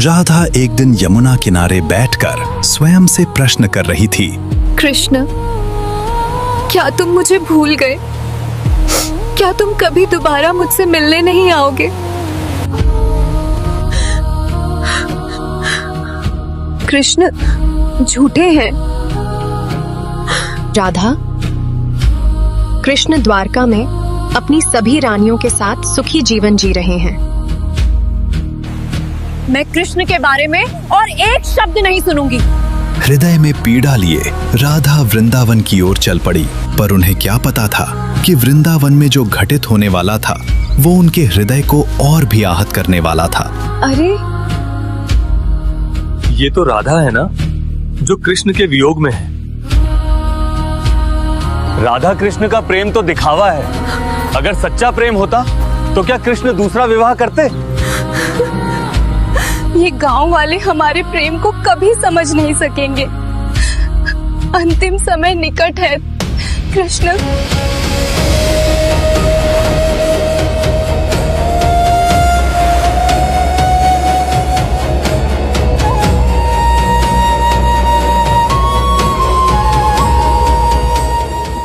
राधा एक दिन यमुना किनारे बैठकर स्वयं से प्रश्न कर रही थी। कृष्ण, क्या तुम मुझे भूल गए? क्या तुम कभी दोबारा मुझसे मिलने नहीं आओगे? कृष्ण झूठे हैं। राधा, कृष्ण द्वारका में अपनी सभी रानियों के साथ सुखी जीवन जी रहे हैं। मैं कृष्ण के बारे में और एक शब्द नहीं सुनूंगी। हृदय में पीड़ा लिए राधा वृंदावन की ओर चल पड़ी, पर उन्हें क्या पता था कि वृंदावन में जो घटित होने वाला था वो उनके हृदय को और भी आहत करने वाला था। अरे, ये तो राधा है ना, जो कृष्ण के वियोग में है। राधा कृष्ण का प्रेम तो दिखावा है। अगर सच्चा प्रेम होता तो क्या कृष्ण दूसरा विवाह करते? ये गांव वाले हमारे प्रेम को कभी समझ नहीं सकेंगे। अंतिम समय निकट है। कृष्ण,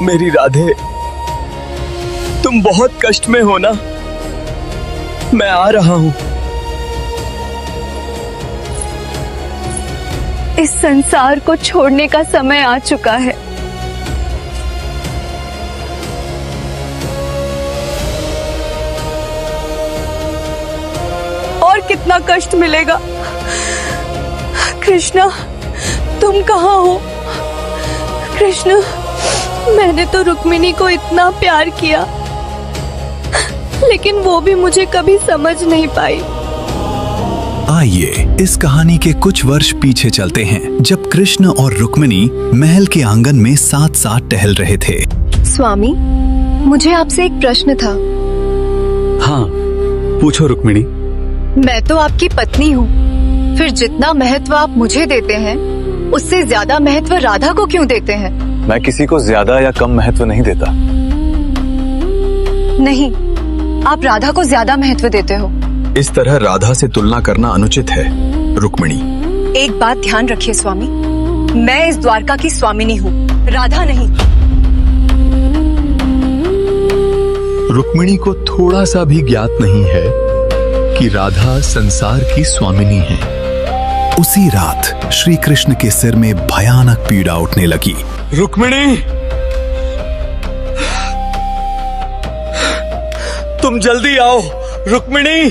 मेरी राधे, तुम बहुत कष्ट में हो ना? मैं आ रहा हूं। इस संसार को छोड़ने का समय आ चुका है। और कितना कष्ट मिलेगा? कृष्णा, तुम कहाँ हो? कृष्ण, मैंने तो रुक्मिणी को इतना प्यार किया, लेकिन वो भी मुझे कभी समझ नहीं पाई। आइए इस कहानी के कुछ वर्ष पीछे चलते हैं, जब कृष्ण और रुक्मिणी महल के आंगन में साथ साथ टहल रहे थे। स्वामी, मुझे आपसे एक प्रश्न था। हाँ, पूछो रुक्मिणी। मैं तो आपकी पत्नी हूँ, फिर जितना महत्व आप मुझे देते हैं उससे ज्यादा महत्व राधा को क्यों देते हैं? मैं किसी को ज्यादा या कम महत्व नहीं देता। नहीं, आप राधा को ज्यादा महत्व देते हो। इस तरह राधा से तुलना करना अनुचित है रुक्मिणी। एक बात ध्यान रखिए स्वामी, मैं इस द्वारका की स्वामिनी हूँ, राधा नहीं। रुक्मिणी को थोड़ा सा भी ज्ञात नहीं है कि राधा संसार की स्वामिनी है। उसी रात श्री कृष्ण के सिर में भयानक पीड़ा उठने लगी। रुक्मिणी, तुम जल्दी आओ। रुक्मिणी,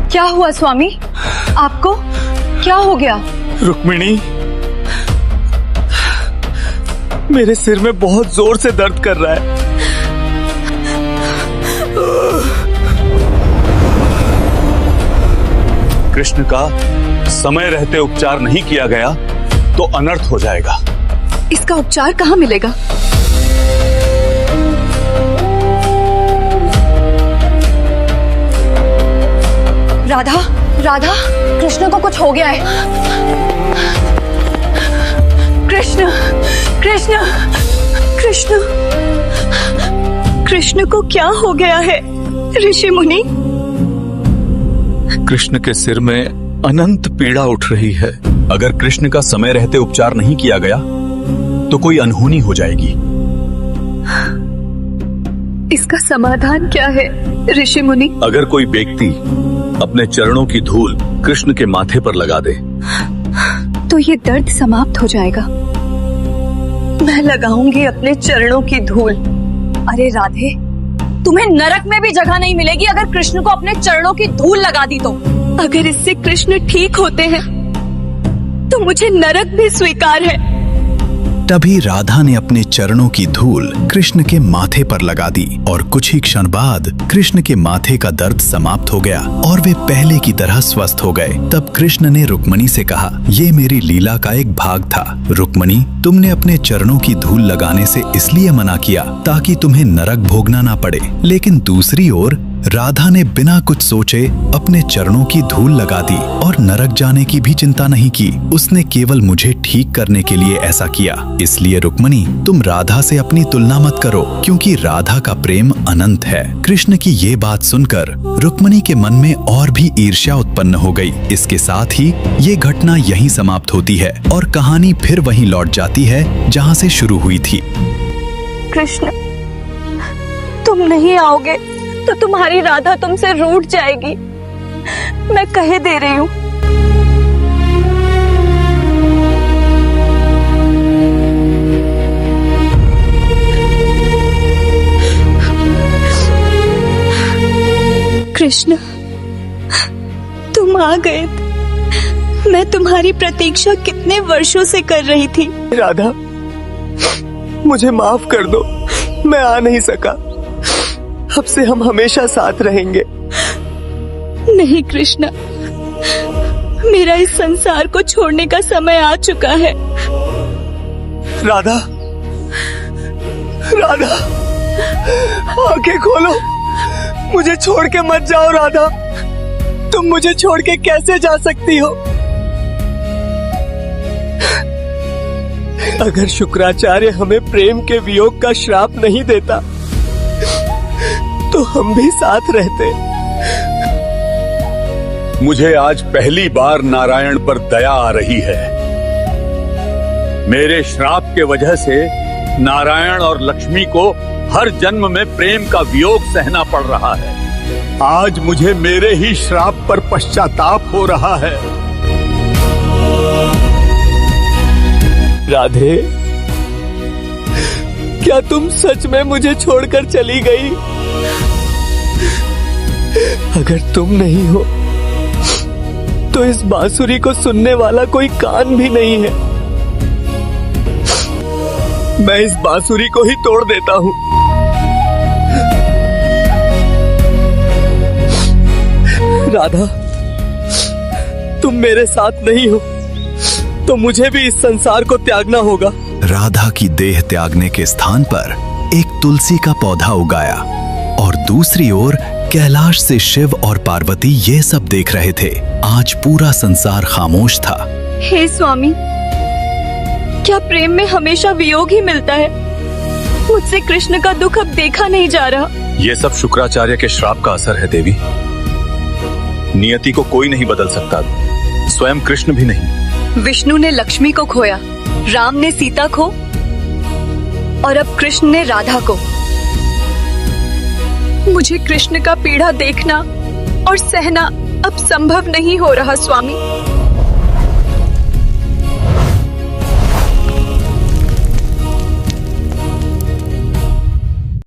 क्या हुआ स्वामी? आपको क्या हो गया? रुक्मिणी, मेरे सिर में बहुत जोर से दर्द कर रहा है। कृष्ण का समय रहते उपचार नहीं किया गया तो अनर्थ हो जाएगा। इसका उपचार कहाँ मिलेगा? राधा, राधा, कृष्ण को कुछ हो गया है। कृष्ण, कृष्ण, कृष्ण, कृष्ण को क्या हो गया है? ऋषि मुनि, कृष्ण के सिर में अनंत पीड़ा उठ रही है। अगर कृष्ण का समय रहते उपचार नहीं किया गया तो कोई अनहोनी हो जाएगी। इसका समाधान क्या है ऋषि मुनि? अगर कोई व्यक्ति अपने चरणों की धूल कृष्ण के माथे पर लगा दे तो ये दर्द समाप्त हो जाएगा। मैं लगाऊंगी अपने चरणों की धूल। अरे राधे, तुम्हें नरक में भी जगह नहीं मिलेगी अगर कृष्ण को अपने चरणों की धूल लगा दी तो। अगर इससे कृष्ण ठीक होते हैं तो मुझे नरक भी स्वीकार है। तभी राधा ने अपने चरणों की धूल कृष्ण के माथे पर लगा दी और कुछ ही क्षण बाद कृष्ण के माथे का दर्द समाप्त हो गया और वे पहले की तरह स्वस्थ हो गए। तब कृष्ण ने रुक्मिणी से कहा, ये मेरी लीला का एक भाग था। रुक्मिणी, तुमने अपने चरणों की धूल लगाने से इसलिए मना किया ताकि तुम्हें नरक भोगना ना पड़े, लेकिन दूसरी ओर राधा ने बिना कुछ सोचे अपने चरणों की धूल लगा दी और नरक जाने की भी चिंता नहीं की। उसने केवल मुझे ठीक करने के लिए ऐसा किया। इसलिए रुक्मिणी, तुम राधा से अपनी तुलना मत करो, क्योंकि राधा का प्रेम अनंत है। कृष्ण की ये बात सुनकर रुक्मिणी के मन में और भी ईर्ष्या उत्पन्न हो गई। इसके साथ ही ये घटना यहीं समाप्त होती है और कहानी फिर वहीं लौट जाती है जहाँ से शुरू हुई थी। कृष्ण, तुम नहीं आओगे तो तुम्हारी राधा तुमसे रूठ जाएगी, मैं कह दे रही हूँ। कृष्ण, तुम आ गए। मैं तुम्हारी प्रतीक्षा कितने वर्षों से कर रही थी। राधा, मुझे माफ कर दो, मैं आ नहीं सका। अब से हम हमेशा साथ रहेंगे। नहीं कृष्णा, मेरा इस संसार को छोड़ने का समय आ चुका है। राधा, राधा, आंखें खोलो, मुझे छोड़ के मत जाओ। राधा, तुम मुझे छोड़ के कैसे जा सकती हो? अगर शुक्राचार्य हमें प्रेम के वियोग का श्राप नहीं देता तो हम भी साथ रहते। मुझे आज पहली बार नारायण पर दया आ रही है। मेरे श्राप के वजह से नारायण और लक्ष्मी को हर जन्म में प्रेम का वियोग सहना पड़ रहा है। आज मुझे मेरे ही श्राप पर पश्चाताप हो रहा है। राधे, क्या तुम सच में मुझे छोड़कर चली गई? अगर तुम नहीं हो तो इस बांसुरी को सुनने वाला कोई कान भी नहीं है। मैं इस बांसुरी को ही तोड़ देता हूँ। राधा, तुम मेरे साथ नहीं हो तो मुझे भी इस संसार को त्यागना होगा। राधा की देह त्यागने के स्थान पर एक तुलसी का पौधा उगाया और दूसरी ओर कैलाश से शिव और पार्वती ये सब देख रहे थे। आज पूरा संसार खामोश था। हे स्वामी, क्या प्रेम में हमेशा वियोग ही मिलता है? मुझसे कृष्ण का दुख अब देखा नहीं जा रहा। ये सब शुक्राचार्य के श्राप का असर है देवी। नियति को कोई नहीं बदल सकता, स्वयं कृष्ण भी नहीं। विष्णु ने लक्ष्मी को खोया, राम ने सीता को और अब कृष्ण ने राधा को। मुझे कृष्ण का पीड़ा देखना और सहना अब संभव नहीं हो रहा स्वामी।